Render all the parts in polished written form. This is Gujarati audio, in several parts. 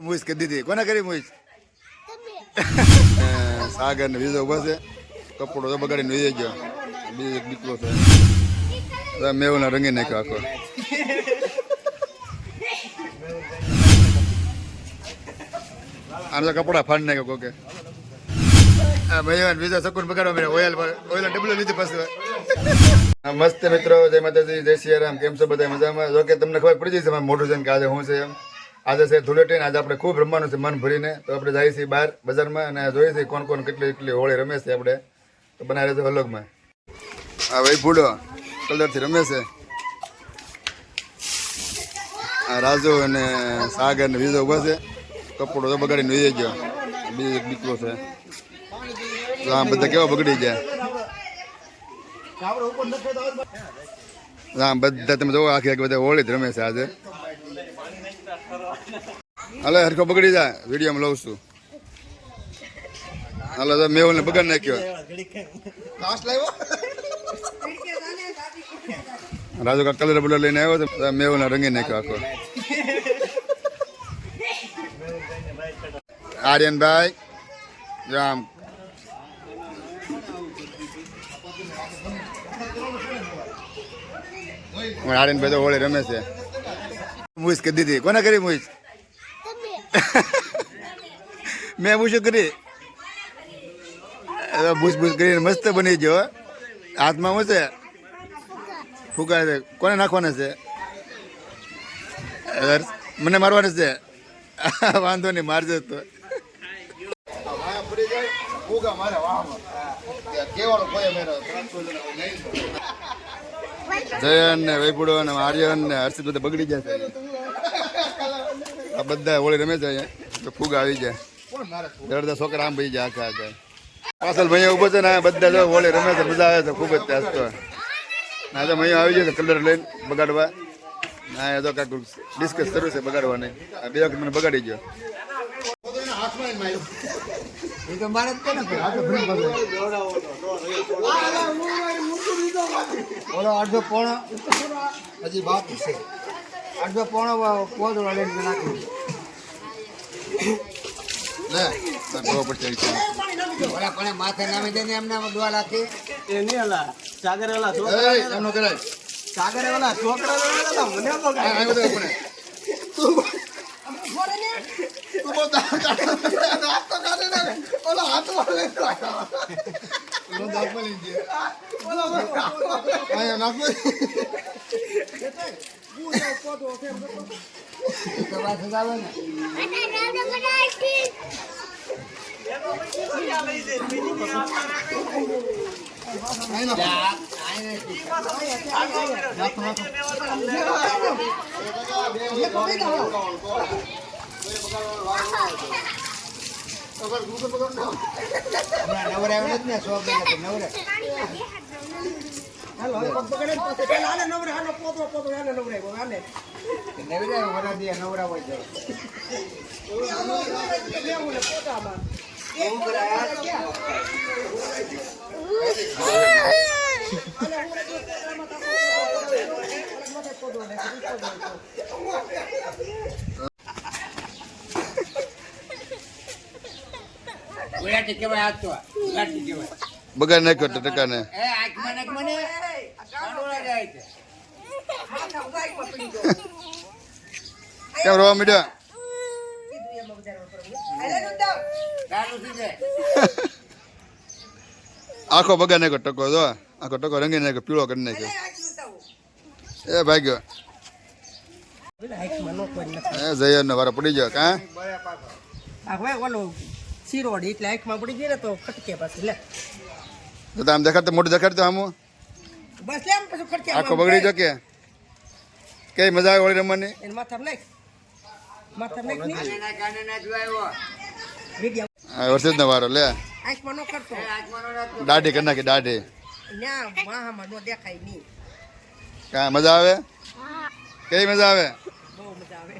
મુઈસ કરી દીધી કોને કરી મુઈસ સાગર ને બીજો ઉભો છે કપડો તો બગાડીને લઈ ગયો બીજો એક દીકરો છે મેવના રંગી નાખ્યો આખો આમ તો કપડા ફાડી નાખ્યો કોકે ભાઈ બીજા સકુન બગાડવા મળે ઓઇલ ડબલો લીધું પાછું મસ્ત મિત્રો જય માતાજી જય સિયારામ કેમ છો બધા મજામાં જો કે તમને ખબર પડી જશે મોટું છે કે આજે હું છે એમ આજે છે ધૂળેટી આજે આપણે ખૂબ રમવાનું છે મન ભરીને તો આપણે જઈએ છીએ બહાર બજારમાં અને જોઈએ છીએ કોણ કોણ કેટલી હોળી રમે છે આપણે તો બનાવી રહેશે વલોગમાં હા ભાઈ ભૂડો કલરથી રમે છે આ રાજુ અને સાગર ને બીજો ઉભો છે કપડો તો બગાડીને લઈ ગયો બીજો એક દીકરો છે તો આ બધા કેવા બગડી ગયા હા બધા તમે જોવો આખી આખી બધા હોળી જ રમે છે આજે હાલો હરખો બગડી જાય વિડીયોમાં લઉં છું હાલો તો મેહુલ ને બગાડ નાખ્યો રાજુ કા કલર બલર લઈને આવ્યો તો મેહુલ ને રંગી નાખ્યો આખો આર્યનભાઈ રામ આર્યનભાઈ તો હોળી રમે છે મુઈસ કરી દીધી કોને કરી મુઈસ મેં પૂછ્યું કરી ભૂસ ભૂસ કરીને મસ્ત બની ગયો હાથમાં શું છે ફૂકા છે કોને નાખવાના છે મને મારવાના છે વાંધો નહીં મારજો તો જયન ને વૈપુડો ને આર્યન ને હર્ષિત બધા બગડી જાય છે આ બધા હોળી રમે છે તો ફૂગ આવી જાય બધા છોકરા આમ ભાઈ જાય આખા આખા પાછળ ભાઈ ઉભો છે ને બધા જો હોળી રમે છે મજા આવે છે ખૂબ જ ત્યાસ તો ના તો અહીંયા આવી જાય છે કલર લઈને બગાડવા ના એ તો કાંઈક ડિસ્કસ શરૂ છે બગાડવાની બે વખત મને બગાડી ગયો અડધો પોણો હજી બાકી છે અડધો પોણો પોદળો લઈને નાખ્યું પણ માથે નામી દે એમને દોવા રાખી એ નહીં હલા સાગર વાલા છોકરા સાગર વાલા છોકરા મને બગાડ નાખ્યો ટકા ને કેમ રોવા મીડિયા આખો બગાડ નાખ્યો ટકો જો આખો ટકો રંગી નાખ્યો પીળો કરી નાખ્યો એ ભાગ્યો એ જયન ને વારો પડી ગયો કા શીરોડ એટલે આંખમાં પડી ગઈ ને તો ખટકે પાછી લે તો આમ દેખાડતો મોટું દેખાડતો આમ બસ લે આમ પછી ખટકે આખો બગડી જો કે કઈ મજા આવે હોળી રમવાની એને માથામાં નાખ ની વિડિયો વર્ષે જ વારો લે આંખમાં નો કરતો દાઢી કરી નાખી દાઢી ના વાહામાં નો દેખાય નહીં કા મજા આવે કઈ મજા આવે બહુ મજા આવે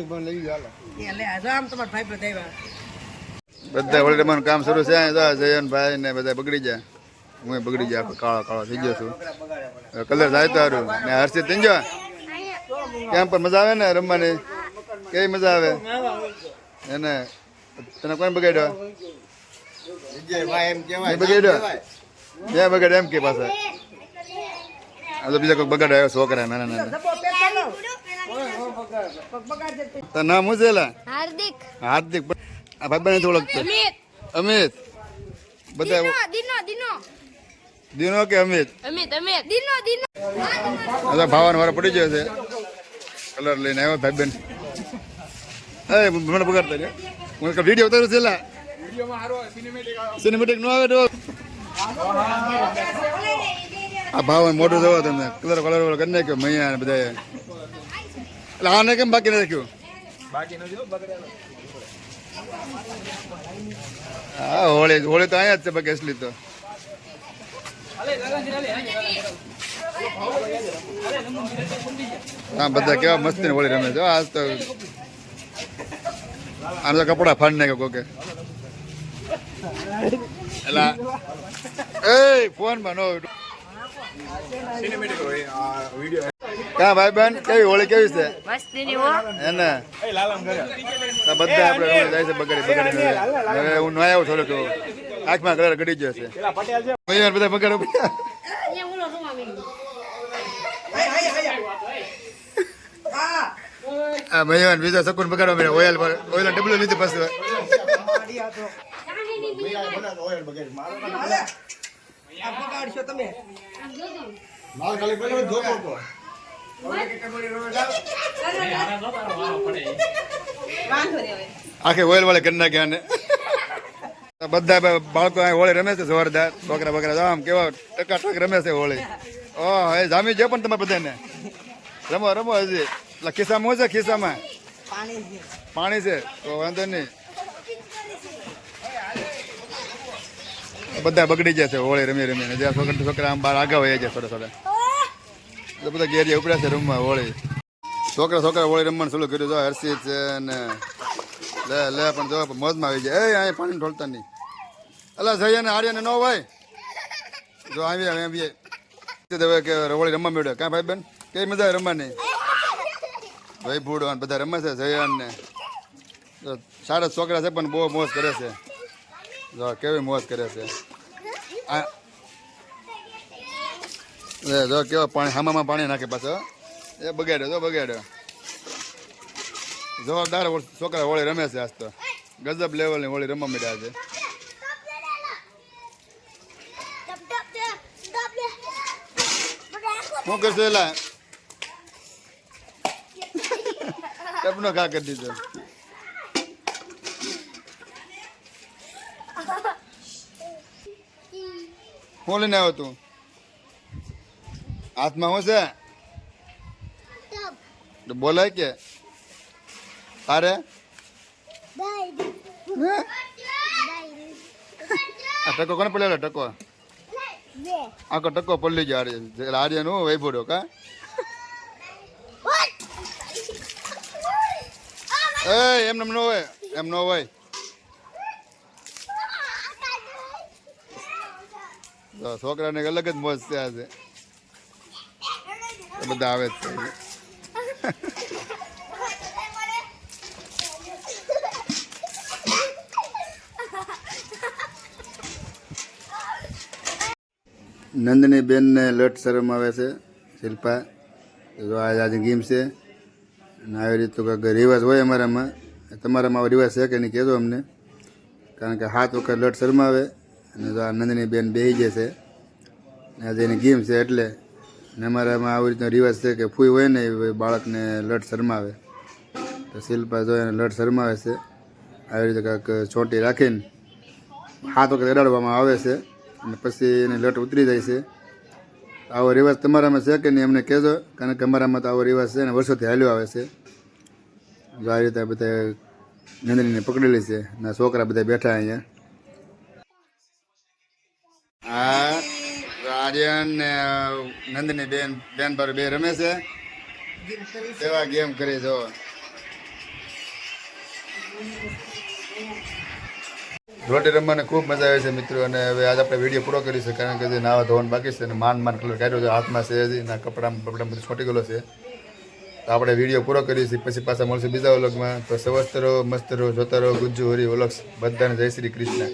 પણ લઈ ગયો એ લે આ આમ તમાર ભાઈ બધાવ્યા બધા હોળી રમવાનું કામ શરૂ છે જયનભાઈ ને બધા બગડી જાય હું બગડી જાય કાળો કાળો થઈ ગયો છું કલર જાય તો સારું ને હર્ષિત થઈ ગયો કેમ પર મજા આવે ને રમવાની કેવી મજા આવે એને તને કોણ બગાડ્યો વિજયભાઈ એમ કહેવાય નહીં બગાડ્યો ક્યાં બગાડ એમ કે પાછા આ તો બીજા કોઈ બગાડ આવ્યો છોકરા નાના નાના તાર નામ શું છે લા? હાર્દિક હાર્દિક આ ભાઈ બને ઓળખતો અમિત અમિત બધા દીનો દીનો દિનો કે અમિત અમિત અમિત દીનો દીનો અચ્છા ભાવવાનો વારો પડી ગયો છે કલર લઈને આવ્યો ભાઈ બેન એ મને બગાડતા રે હું વિડીયો ઉતારું છે લા સિનેમેટિક નો આવે તો આ ભાવન મોટું જોવો તમે કલર કરી નાખ્યો મૈયા ને બધા એટલે આને કેમ બાકી નથી રાખ્યું હા હોળી હોળી તો અહીંયા જ છે બાકી અસલી તો હા બધા કેવા મસ્તી હોળી રમે છે આજ તો આને તો કપડા ફાડી નાખ્યો કોકે એલા એ ફોન માં નો કા ભાઈ બેન કેવી હોળી કેવી છે મસ્તીની હો એને તો બધા આપણે રમવા જાય છે બગાડી હવે હું નો આવ્યો થોડોક આંખમાં કલર ગડી ગયો છે મૈયાર બધા બગાડો આ મૈયાર બીજા સકુન બગાડવા મળ્યા ઓઇલ ડબલું લીધું પાછું આખે ઓઇલ વાળે કરી નાખ્યા ને બધા બાળકો હોળી રમે છે જોરદાર છોકરા બકરા આમ કેવા ટકાટક રમે છે હોળી ઓહ એ જામી છે પણ તમે બધાને રમો રમો હજી એટલે ખિસ્સામાં શું છે ખિસ્સામાં પાણી છે તો વાંધો નહીં બધા બગડી જાય છે હોળી રમી રમીને જ્યાં છોકરા આમ બહાર આગા હોય જાય થોડા થોડા એટલે બધા ઘેરિયા ઉપડ્યા છે રમવા હોળી છોકરા હોળી રમવાનું ચાલુ કર્યું જો હર્ષિત છે ને લે પણ જો મોજમાં આવી જાય એ અહીંયા પાણી ઢોળતા નહીં અલા જઈએ ને આર્યને ન હોય જો આવી હવે કે હોળી રમવા મળ્યો કાં ભાઈ બેન કેવી મજા રમવાની ભાઈ ભૂડો બધા રમે છે જયન ને સારા છોકરા છે પણ બહુ મોજ કરે છે જો કેવી મોજ કરે છે જો કેવા પાણી હામામાં પાણી નાખે પાછો એ બગાડ્યો જો બગાડ્યો જોરદાર છોકરા હોળી રમે છે આજ તો ગજબ લેવલની હોળી રમવા મળ્યા છે શું કરશે એલા ટપનો ઘા કરી દીધો શું લઈને આવ્યો તું હાથમાં શું છે બોલાય કે તારે આ ટકો કોને પડેલો ટકો આખો ટકો પલ્લી ગયો આર્ય નું વહી પડ્યો કા એમ ન હોય એમ ન હોય છોકરાને અલગ જ મોજ છે આજે બધા આવે જ છે નંદની બેનને લટ શરમ આવે છે શિલ્પા જો આજે ગેમ છે અને આવી રીતે કંઈક રિવાજ હોય અમારામાં તમારામાં આવો રિવાજ છે કે નહીં કહેજો અમને કારણ કે હાથ વખત લટ શરમાવે અને જો આ નંદની બેન બેસી જાય છે આજે એની ગેમ છે એટલે ને અમારામાં આવી રીતનો રિવાજ છે કે ફૂઈ હોય ને એ બાળકને લટ શરમાવે તો શિલ્પા જો એને લટ શરમાવે છે આવી રીતે કાંઈક ચોટી રાખીને હાથ વખત અડાડવામાં આવે છે અને પછી એની લટ ઉતરી જાય છે આવો રિવાજ તમારામાં છે કે નહીં એમને કહેજો કારણ કે અમારામાં તો આવો રિવાજ છે ને વર્ષોથી હાલ્યો આવે છે જો આ રીતે બધા નંદનીને પકડેલી છે ના છોકરા બધા બેઠા અહીંયા હા આર્યન ને નંદની બેન પર બે રમે છે કેવા ગેમ કરી જો રોટી રમવાને ખૂબ મજા આવે છે મિત્રો અને હવે આજે આપણે વિડીયો પૂરો કરીશું કારણ કે જે નાવા ધોવાનું બાકી છે અને માન કલર કાઢ્યો છે હાથમાં છે હજી ના કપડામાં બધું છોટી ગયેલો છે તો આપણે વિડીયો પૂરો કરીશું, પછી પાછા મળશું બીજા વ્લોગમાં. તો સ્વસ્થ રહો, મસ્ત રહો, જોતા રહો ગુજ્જુ હરી વ્લોગ્સ. બધાને જય શ્રી કૃષ્ણ.